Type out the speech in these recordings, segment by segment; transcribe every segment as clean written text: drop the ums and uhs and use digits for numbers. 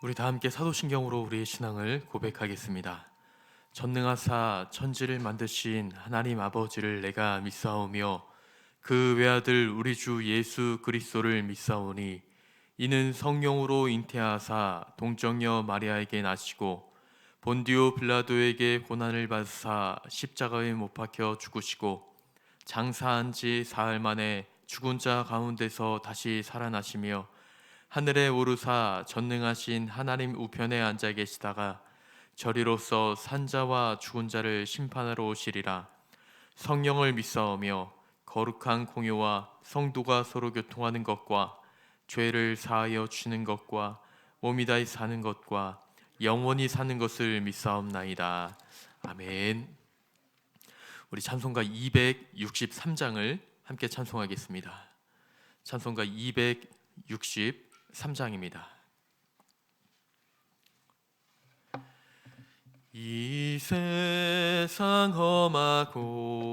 우리 다 함께 사도신경으로 우리의 신앙을 고백하겠습니다. 전능하사 천지를 만드신 하나님 아버지를 내가 믿사오며 그 외아들 우리 주 예수 그리스도를 믿사오니 이는 성령으로 잉태하사 동정녀 마리아에게 나시고 본디오 빌라도에게 고난을 받으사 십자가에 못 박혀 죽으시고 장사한 지 사흘 만에 죽은 자 가운데서 다시 살아나시며 하늘에 오르사 전능하신 하나님 우편에 앉아 계시다가 저리로서 산자와 죽은 자를 심판하러 오시리라. 성령을 믿사오며 거룩한 공효와 성도가 서로 교통하는 것과 죄를 사하여 주는 것과 몸이 다히 사는 것과 영원히 사는 것을 믿사옵나이다. 아멘. 우리 찬송가 263장을 함께 찬송하겠습니다. 찬송가 263장입니다. 이 세상 험하고나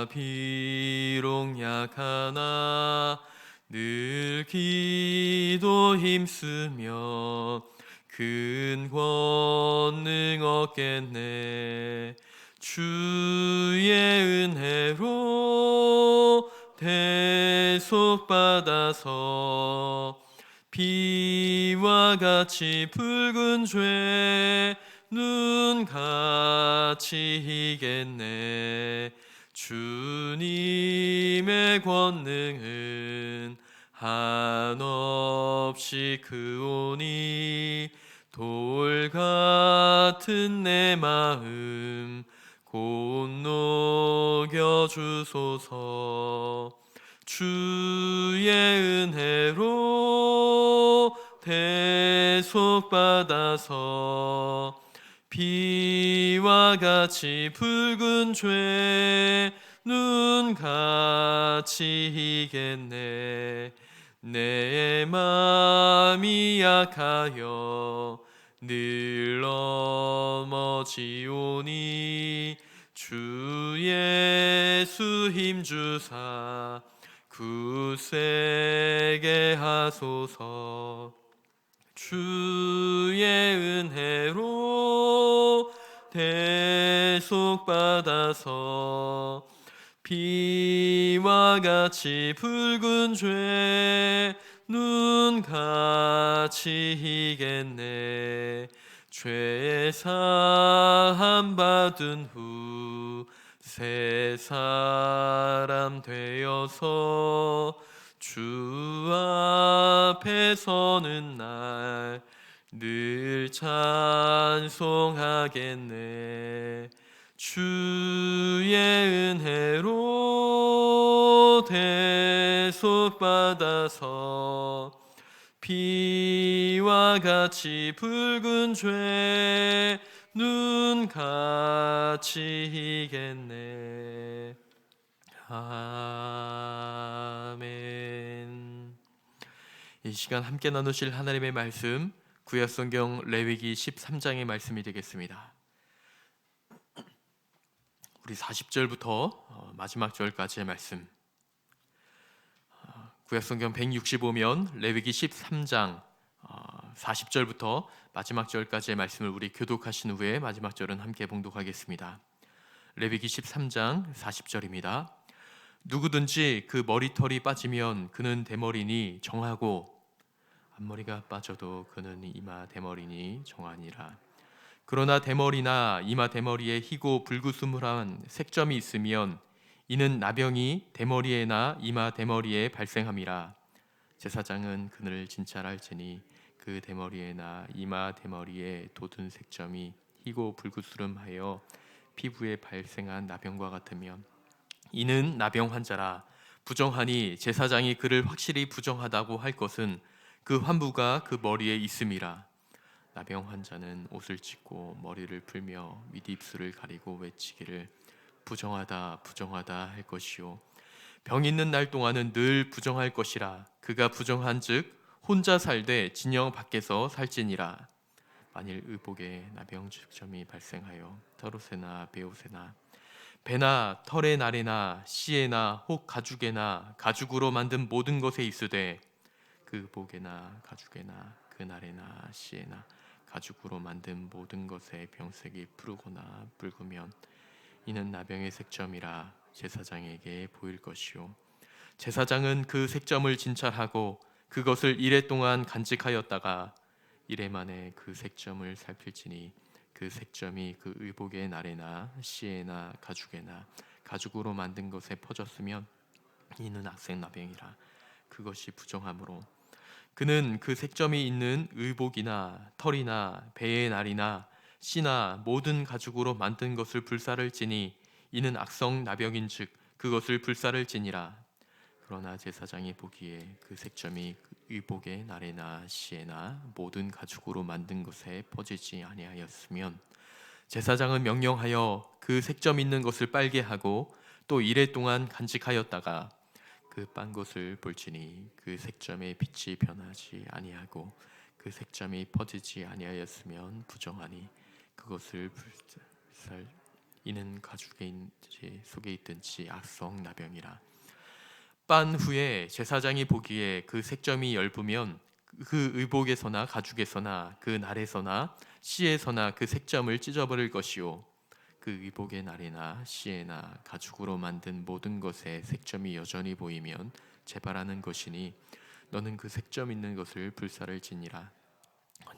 비록 약하나 늘 기도 힘쓰며 큰 권능 얻겠네. 주의 은혜로 대속받아서 비와 같이 붉은 죄 눈같이 이겠네. 주님의 권능은 한없이 크오니 돌 같은 내 마음 곧 녹여주소서. 주의 은혜로 대속받아서 비와 같이 붉은 죄 눈같이 이겠네. 내 맘이 약하여 늘 넘어지오니 주 예수 힘주사 굳세게 하소서. 주의 은혜로 대속받아서 비와 같이 붉은 죄 눈같이 이겠네. 죄 사함 받은 후 새 사람 되어서 주 앞에 서는 날 늘 찬송하겠네. 주의 은혜로 대속받아서 비와 같이 붉은 죄 눈같이 이겠네. 아멘. 이 시간 함께 나누실 하나님의 말씀 구약성경 레위기 13장의 말씀이 되겠습니다. 우리 40절부터 마지막 절까지의 말씀. 구약성경 165면 레위기 13장 40절부터 마지막 절까지의 말씀을 우리 교독하신 후에 마지막 절은 함께 봉독하겠습니다. 레위기 13장 40절입니다. 누구든지 그 머리털이 빠지면 그는 대머리니 정하고 앞머리가 빠져도 그는 이마 대머리니 정하니라. 그러나 대머리나 이마 대머리에 희고 불구스물한 색점이 있으면 이는 나병이 대머리에나 이마 대머리에 발생함이라. 제사장은 그를 진찰할지니 그 대머리에나 이마 대머리에 돋은 색점이 희고 불구스름하여 피부에 발생한 나병과 같으면 이는 나병 환자라. 부정하니 제사장이 그를 확실히 부정하다고 할 것은 그 환부가 그 머리에 있음이라. 나병 환자는 옷을 찢고 머리를 풀며 밑입술을 가리고 외치기를 부정하다 부정하다 할 것이요 병 있는 날 동안은 늘 부정할 것이라. 그가 부정한즉 혼자 살되 진영 밖에서 살지니라. 만일 의복에 나병 증점이 발생하여 털옷에나 베옷에나 배나 털의 날에나 씨에나 혹 가죽에나 가죽으로 만든 모든 것에 있으되 그 복에나 가죽에나 그 날에나 시에나 가죽으로 만든 모든 것의 병색이 푸르거나 붉으면 이는 나병의 색점이라 제사장에게 보일 것이요 제사장은 그 색점을 진찰하고 그것을 이레 동안 간직하였다가 이레 만에 그 색점을 살필지니 그 색점이 그 의복의 날에나 시에나 가죽에나 가죽으로 만든 것에 퍼졌으면 이는 악색나병이라 그것이 부정하므로 그는 그 색점이 있는 의복이나 털이나 배의 날이나 씨나 모든 가죽으로 만든 것을 불사를 지니 이는 악성나병인즉 그것을 불사를 지니라. 그러나 제사장이 보기에 그 색점이 의복의 날에나 씨에나 모든 가죽으로 만든 것에 퍼지지 아니하였으면 제사장은 명령하여 그 색점 있는 것을 빨게 하고 또 이레 동안 간직하였다가 그 빤 것을 볼지니 그 색점의 빛이 변하지 아니하고 그 색점이 퍼지지 아니하였으면 부정하니 그것을 불살 이는 가죽에 있든지 속에 있든지 악성 나병이라. 빤 후에 제사장이 보기에 그 색점이 엷으면 그 의복에서나 가죽에서나 그 날에서나 씨에서나 그 색점을 찢어버릴 것이요 그 의복의 날이나 씨에나 가죽으로 만든 모든 것에 색점이 여전히 보이면 재발하는 것이니 너는 그 색점 있는 것을 불사를 지니라.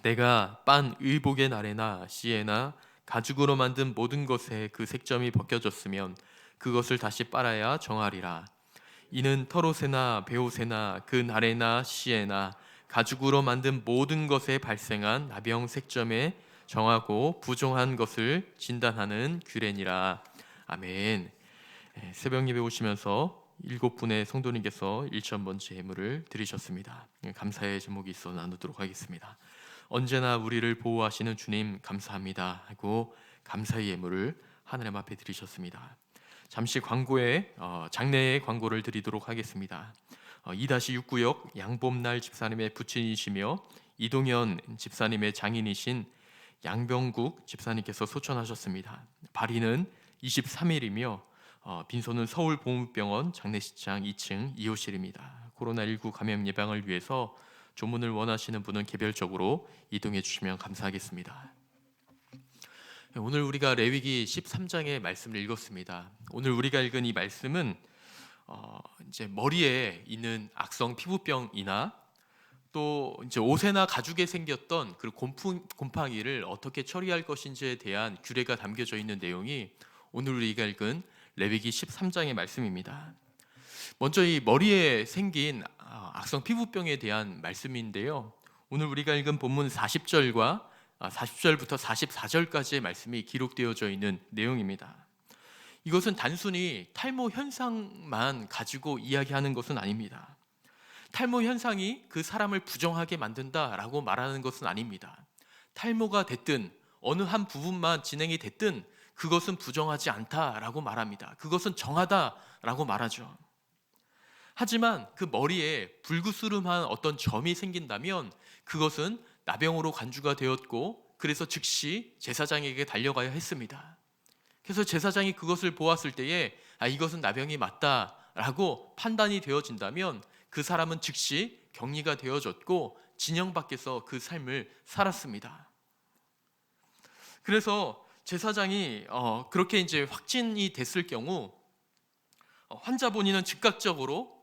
내가 빤 의복의 날에나 씨에나 가죽으로 만든 모든 것에 그 색점이 벗겨졌으면 그것을 다시 빨아야 정하리라. 이는 털옷에나 베옷에나 그 날에나 씨에나 가죽으로 만든 모든 것에 발생한 나병 색점에 정하고 부정한 것을 진단하는 규례니라. 아멘. 새벽 예배 오시면서 7분의 성도님께서 1,000번째 예물을 드리셨습니다. 감사의 제목이 있어 나누도록 하겠습니다. 언제나 우리를 보호하시는 주님 감사합니다 하고 감사의 예물을 하나님 앞에 드리셨습니다. 잠시 광고에 장례의 광고를 드리도록 하겠습니다. 2-6구역 양봄날 집사님의 부친이시며 이동현 집사님의 장인이신 양병국 집사님께서 소천하셨습니다. 발인은 23일이며 빈소는 서울보훈병원 장례식장 2층 2호실입니다. 코로나19 감염 예방을 위해서 조문을 원하시는 분은 개별적으로 이동해 주시면 감사하겠습니다. 오늘 우리가 레위기 13장의 말씀을 읽었습니다. 오늘 우리가 읽은 이 말씀은 이제 머리에 있는 악성 피부병이나 또 이제 옷에나 가죽에 생겼던 그 곰팡이를 어떻게 처리할 것인지에 대한 규례가 담겨져 있는 내용이 오늘 우리가 읽은 레위기 13장의 말씀입니다. 먼저 이 머리에 생긴 악성 피부병에 대한 말씀인데요. 오늘 우리가 읽은 본문 40절부터 44절까지의 말씀이 기록되어져 있는 내용입니다. 이것은 단순히 탈모 현상만 가지고 이야기하는 것은 아닙니다. 탈모 현상이 그 사람을 부정하게 만든다라고 말하는 것은 아닙니다. 탈모가 됐든 어느 한 부분만 진행이 됐든 그것은 부정하지 않다라고 말합니다. 그것은 정하다라고 말하죠. 하지만 그 머리에 불구스름한 어떤 점이 생긴다면 그것은 나병으로 간주가 되었고 그래서 즉시 제사장에게 달려가야 했습니다. 그래서 제사장이 그것을 보았을 때에 이것은 나병이 맞다라고 판단이 되어진다면 그 사람은 즉시 격리가 되어졌고 진영 밖에서 그 삶을 살았습니다. 그래서 제사장이 그렇게 이제 확진이 됐을 경우 환자 본인은 즉각적으로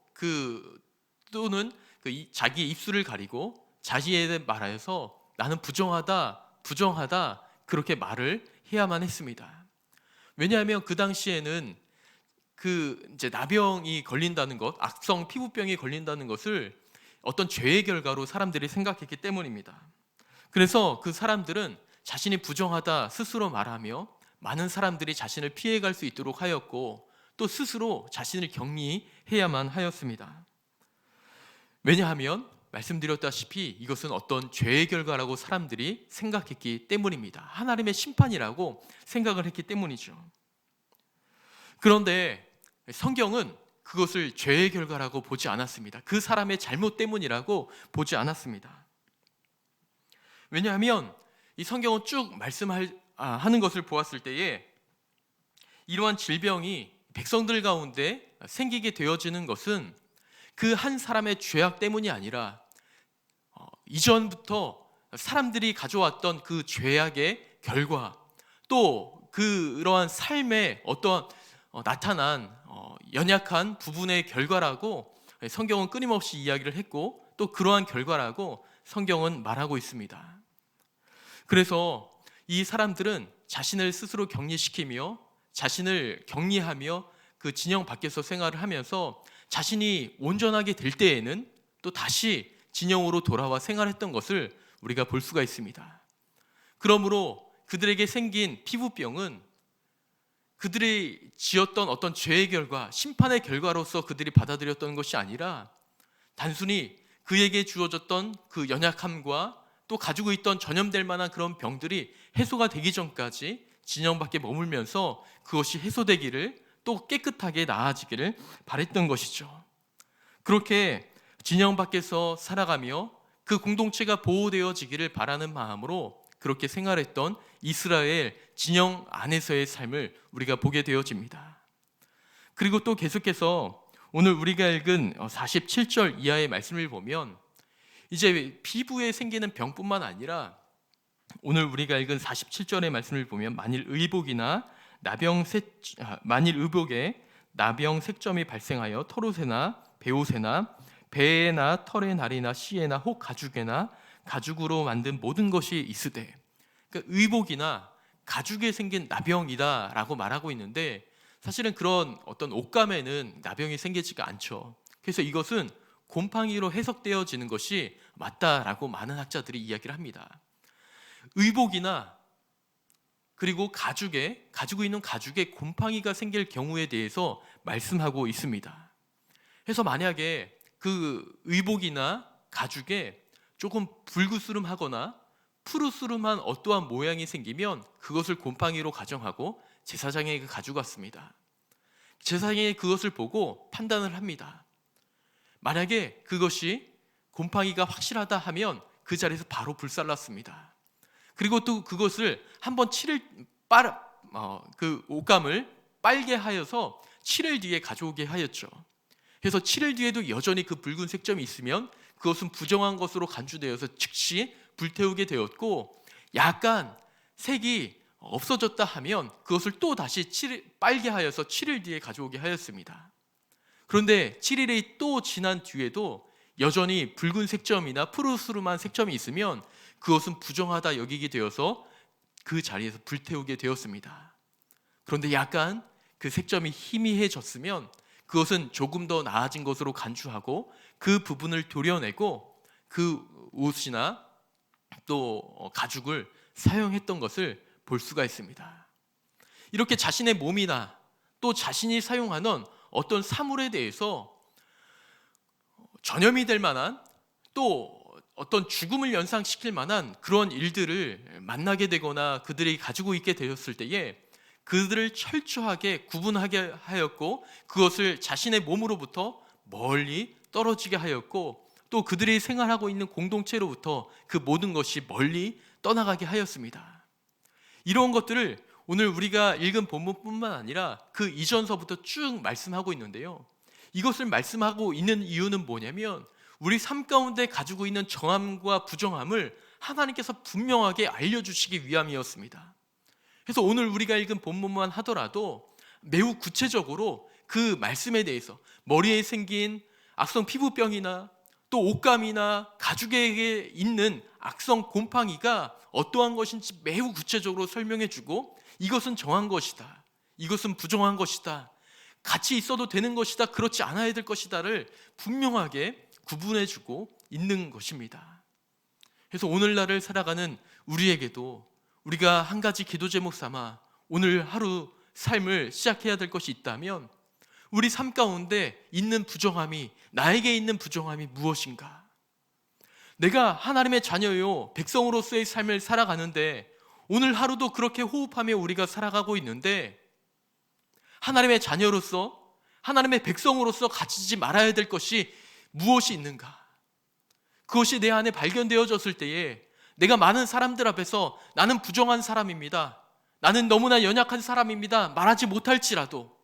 또는 자기 입술을 가리고 자기에 말하여서 나는 부정하다 그렇게 말을 해야만 했습니다. 왜냐하면 그 당시에는 이제 나병이 걸린다는 것, 악성 피부병이 걸린다는 것을 어떤 죄의 결과로 사람들이 생각했기 때문입니다. 그래서 그 사람들은 자신이 부정하다 스스로 말하며 많은 사람들이 자신을 피해갈 수 있도록 하였고 또 스스로 자신을 격리해야만 하였습니다. 왜냐하면 말씀드렸다시피 이것은 어떤 죄의 결과라고 사람들이 생각했기 때문입니다. 하나님의 심판이라고 생각을 했기 때문이죠. 그런데 성경은 그것을 죄의 결과라고 보지 않았습니다. 그 사람의 잘못 때문이라고 보지 않았습니다. 왜냐하면 이 성경은 쭉 말씀하는 것을 보았을 때에 이러한 질병이 백성들 가운데 생기게 되어지는 것은 그 한 사람의 죄악 때문이 아니라 이전부터 사람들이 가져왔던 그 죄악의 결과, 또 그러한 삶에 어떤 나타난 연약한 부분의 결과라고 성경은 끊임없이 이야기를 했고, 또 그러한 결과라고 성경은 말하고 있습니다. 그래서 이 사람들은 자신을 스스로 격리시키며 자신을 격리하며 그 진영 밖에서 생활을 하면서 자신이 온전하게 될 때에는 또 다시 진영으로 돌아와 생활했던 것을 우리가 볼 수가 있습니다. 그러므로 그들에게 생긴 피부병은 그들이 지었던 어떤 죄의 결과, 심판의 결과로서 그들이 받아들였던 것이 아니라 단순히 그에게 주어졌던 그 연약함과 또 가지고 있던 전염될 만한 그런 병들이 해소가 되기 전까지 진영 밖에 머물면서 그것이 해소되기를, 또 깨끗하게 나아지기를 바랬던 것이죠. 그렇게 진영 밖에서 살아가며 그 공동체가 보호되어지기를 바라는 마음으로 그렇게 생활했던 이스라엘 진영 안에서의 삶을 우리가 보게 되어집니다. 그리고 또 계속해서 오늘 우리가 읽은 47절 이하의 말씀을 보면 이제 피부에 생기는 병뿐만 아니라 오늘 우리가 읽은 47절의 말씀을 보면 만일 의복에 나병 색점이 발생하여 털옷에나 베옷에나 배에나 털의 날이나 씨에나 혹 가죽에나 가죽으로 만든 모든 것이 있으되, 그러니까 의복이나 가죽에 생긴 나병이다라고 말하고 있는데, 사실은 그런 어떤 옷감에는 나병이 생기지가 않죠. 그래서 이것은 곰팡이로 해석되어지는 것이 맞다라고 많은 학자들이 이야기를 합니다. 의복이나 그리고 가지고 있는 가죽에 곰팡이가 생길 경우에 대해서 말씀하고 있습니다. 그래서 만약에 그 의복이나 가죽에 조금 불구스름하거나 푸르스름한 어떠한 모양이 생기면 그것을 곰팡이로 가정하고 제사장에게 가져갔습니다. 제사장이 그것을 보고 판단을 합니다. 만약에 그것이 곰팡이가 확실하다 하면 그 자리에서 바로 불살랐습니다. 그리고 또 그것을 한번 그 옷감을 빨게 하여서 7일 뒤에 가져오게 하였죠. 그래서 7일 뒤에도 여전히 그 붉은 색점이 있으면 그것은 부정한 것으로 간주되어서 즉시 불태우게 되었고, 약간 색이 없어졌다 하면 그것을 또 다시 빨게 하여서 7일 뒤에 가져오게 하였습니다. 그런데 7일이 또 지난 뒤에도 여전히 붉은 색점이나 푸르스름한 색점이 있으면 그것은 부정하다 여기게 되어서 그 자리에서 불태우게 되었습니다. 그런데 약간 그 색점이 희미해졌으면 그것은 조금 더 나아진 것으로 간주하고 그 부분을 도려내고 그 옷이나 또 가죽을 사용했던 것을 볼 수가 있습니다. 이렇게 자신의 몸이나 또 자신이 사용하는 어떤 사물에 대해서 전염이 될 만한, 또 어떤 죽음을 연상시킬 만한 그런 일들을 만나게 되거나 그들이 가지고 있게 되었을 때에 그들을 철저하게 구분하게 하였고, 그것을 자신의 몸으로부터 멀리 떨어지게 하였고, 또 그들이 생활하고 있는 공동체로부터 그 모든 것이 멀리 떠나가게 하였습니다. 이런 것들을 오늘 우리가 읽은 본문뿐만 아니라 그 이전서부터 쭉 말씀하고 있는데요, 이것을 말씀하고 있는 이유는 뭐냐면 우리 삶 가운데 가지고 있는 정함과 부정함을 하나님께서 분명하게 알려주시기 위함이었습니다. 그래서 오늘 우리가 읽은 본문만 하더라도 매우 구체적으로 그 말씀에 대해서, 머리에 생긴 악성 피부병이나 또 옷감이나 가죽에 있는 악성 곰팡이가 어떠한 것인지 매우 구체적으로 설명해주고, 이것은 정한 것이다, 이것은 부정한 것이다, 같이 있어도 되는 것이다, 그렇지 않아야 될 것이다를 분명하게 구분해주고 있는 것입니다. 그래서 오늘날을 살아가는 우리에게도 우리가 한 가지 기도 제목 삼아 오늘 하루 삶을 시작해야 될 것이 있다면, 우리 삶 가운데 있는 부정함이, 나에게 있는 부정함이 무엇인가? 내가 하나님의 자녀요 백성으로서의 삶을 살아가는데 오늘 하루도 그렇게 호흡하며 우리가 살아가고 있는데, 하나님의 자녀로서, 하나님의 백성으로서 가지지 말아야 될 것이 무엇이 있는가? 그것이 내 안에 발견되어졌을 때에 내가 많은 사람들 앞에서 나는 부정한 사람입니다, 나는 너무나 연약한 사람입니다 말하지 못할지라도,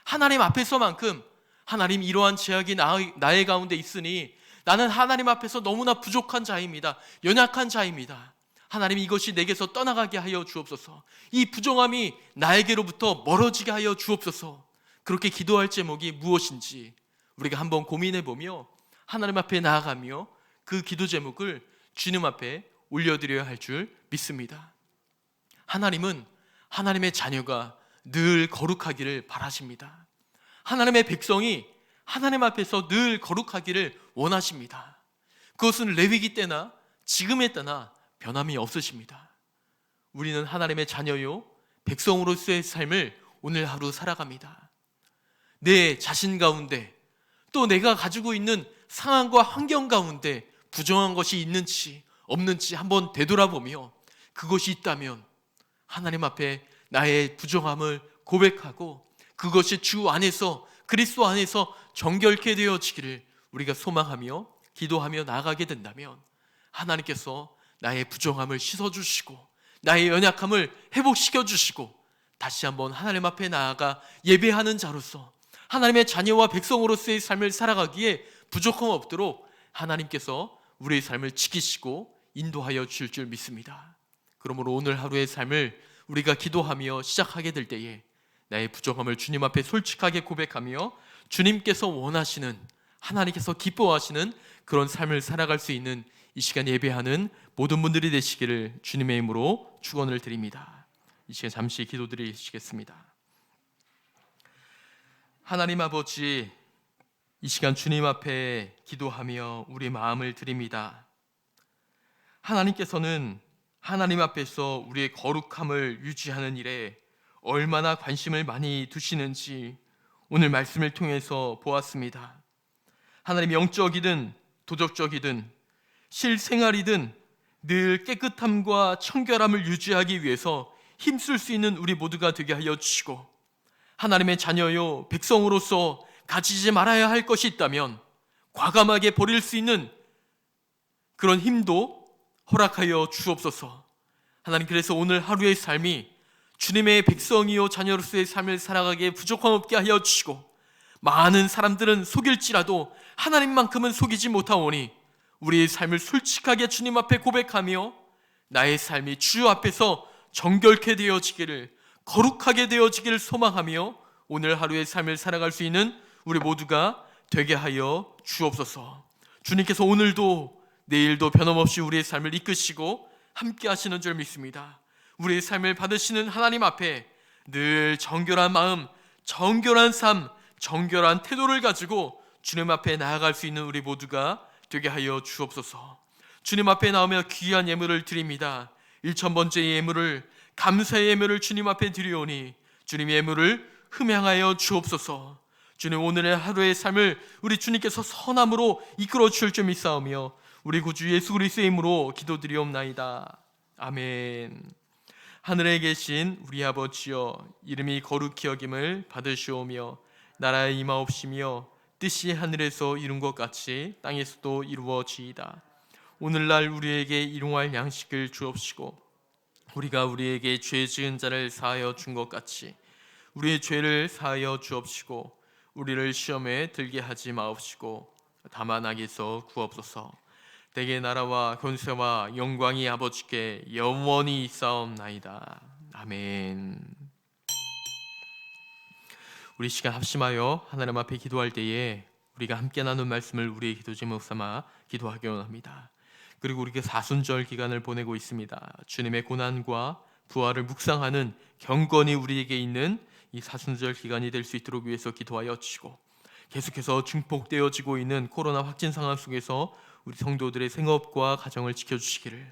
하나님 앞에서만큼 하나님 이러한 제약이 나의 가운데 있으니 나는 하나님 앞에서 너무나 부족한 자입니다. 연약한 자입니다. 하나님, 이것이 내게서 떠나가게 하여 주옵소서. 이 부정함이 나에게로부터 멀어지게 하여 주옵소서. 그렇게 기도할 제목이 무엇인지 우리가 한번 고민해보며 하나님 앞에 나아가며 그 기도 제목을 주님 앞에 올려드려야 할 줄 믿습니다. 하나님은 하나님의 자녀가 늘 거룩하기를 바라십니다. 하나님의 백성이 하나님 앞에서 늘 거룩하기를 원하십니다. 그것은 레위기 때나 지금의 때나 변함이 없으십니다. 우리는 하나님의 자녀요 백성으로서의 삶을 오늘 하루 살아갑니다. 내 자신 가운데 또 내가 가지고 있는 상황과 환경 가운데 부정한 것이 있는지 없는지 한번 되돌아보며 그것이 있다면 하나님 앞에 나의 부정함을 고백하고 그것이 주 안에서 그리스도 안에서 정결케 되어지기를 우리가 소망하며 기도하며 나아가게 된다면 하나님께서 나의 부정함을 씻어주시고 나의 연약함을 회복시켜주시고 다시 한번 하나님 앞에 나아가 예배하는 자로서 하나님의 자녀와 백성으로서의 삶을 살아가기에 부족함 없도록 하나님께서 우리의 삶을 지키시고 인도하여 주실 줄 믿습니다. 그러므로 오늘 하루의 삶을 우리가 기도하며 시작하게 될 때에 나의 부족함을 주님 앞에 솔직하게 고백하며 주님께서 원하시는, 하나님께서 기뻐하시는 그런 삶을 살아갈 수 있는 이 시간 예배하는 모든 분들이 되시기를 주님의 이름으로 축원을 드립니다. 이 시간 잠시 기도드리시겠습니다. 하나님 아버지, 이 시간 주님 앞에 기도하며 우리 마음을 드립니다. 하나님께서는 하나님 앞에서 우리의 거룩함을 유지하는 일에 얼마나 관심을 많이 두시는지 오늘 말씀을 통해서 보았습니다. 하나님, 영적이든 도덕적이든 실생활이든 늘 깨끗함과 청결함을 유지하기 위해서 힘쓸 수 있는 우리 모두가 되게 하여 주시고, 하나님의 자녀요 백성으로서 가지지 말아야 할 것이 있다면 과감하게 버릴 수 있는 그런 힘도 허락하여 주옵소서. 하나님, 그래서 오늘 하루의 삶이 주님의 백성이요 자녀로서의 삶을 살아가기에 부족함 없게 하여 주시고, 많은 사람들은 속일지라도 하나님만큼은 속이지 못하오니 우리의 삶을 솔직하게 주님 앞에 고백하며 나의 삶이 주 앞에서 정결케 되어지기를, 거룩하게 되어지기를 소망하며 오늘 하루의 삶을 살아갈 수 있는 우리 모두가 되게 하여 주옵소서. 주님께서 오늘도 내일도 변함없이 우리의 삶을 이끄시고 함께 하시는 줄 믿습니다. 우리의 삶을 받으시는 하나님 앞에 늘 정결한 마음, 정결한 삶, 정결한 태도를 가지고 주님 앞에 나아갈 수 있는 우리 모두가 되게 하여 주옵소서. 주님 앞에 나오며 귀한 예물을 드립니다. 1000번째 예물을, 감사의 예물을 주님 앞에 드리오니 주님의 예물을 흠양하여 주옵소서. 주님, 오늘의 하루의 삶을 우리 주님께서 선함으로 이끌어 주실 줄 믿사오며 우리 구주 예수 그리스도의 이름으로 기도드리옵나이다. 아멘. 하늘에 계신 우리 아버지여, 이름이 거룩히 여김을 받으시오며 나라의 임하옵시며 뜻이 하늘에서 이룬 것 같이 땅에서도 이루어지이다. 오늘날 우리에게 일용할 양식을 주옵시고 우리가 우리에게 죄 지은 자를 사하여 준 것 같이 우리의 죄를 사하여 주옵시고 우리를 시험에 들게 하지 마옵시고 다만 악에서 구하옵소서. 대개 나라와 권세와 영광이 아버지께 영원히 있사옵나이다. 아멘. 우리 시간 합심하여 하나님 앞에 기도할 때에 우리가 함께 나눈 말씀을 우리의 기도 제목 삼아 기도하기 원합니다. 그리고 우리가 사순절 기간을 보내고 있습니다. 주님의 고난과 부활을 묵상하는 경건이 우리에게 있는 이 사순절 기간이 될 수 있도록 위해서 기도하여 주시고, 계속해서 증폭되어지고 있는 코로나 확진 상황 속에서 우리 성도들의 생업과 가정을 지켜주시기를,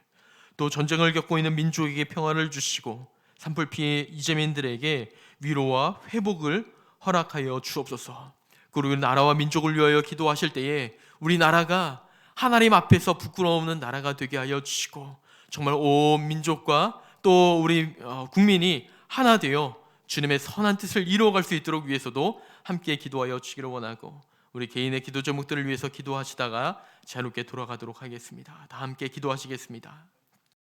또 전쟁을 겪고 있는 민족에게 평화를 주시고 산불 피해 이재민들에게 위로와 회복을 허락하여 주옵소서. 그리고 나라와 민족을 위하여 기도하실 때에 우리 나라가 하나님 앞에서 부끄러움 없는 나라가 되게 하여 주시고 정말 온 민족과 또 우리 국민이 하나 되어 주님의 선한 뜻을 이루어갈 수 있도록 위해서도 함께 기도하여 주시기를 원하고, 우리 개인의 기도 제목들을 위해서 기도하시다가 자유롭게 돌아가도록 하겠습니다. 다 함께 기도하시겠습니다.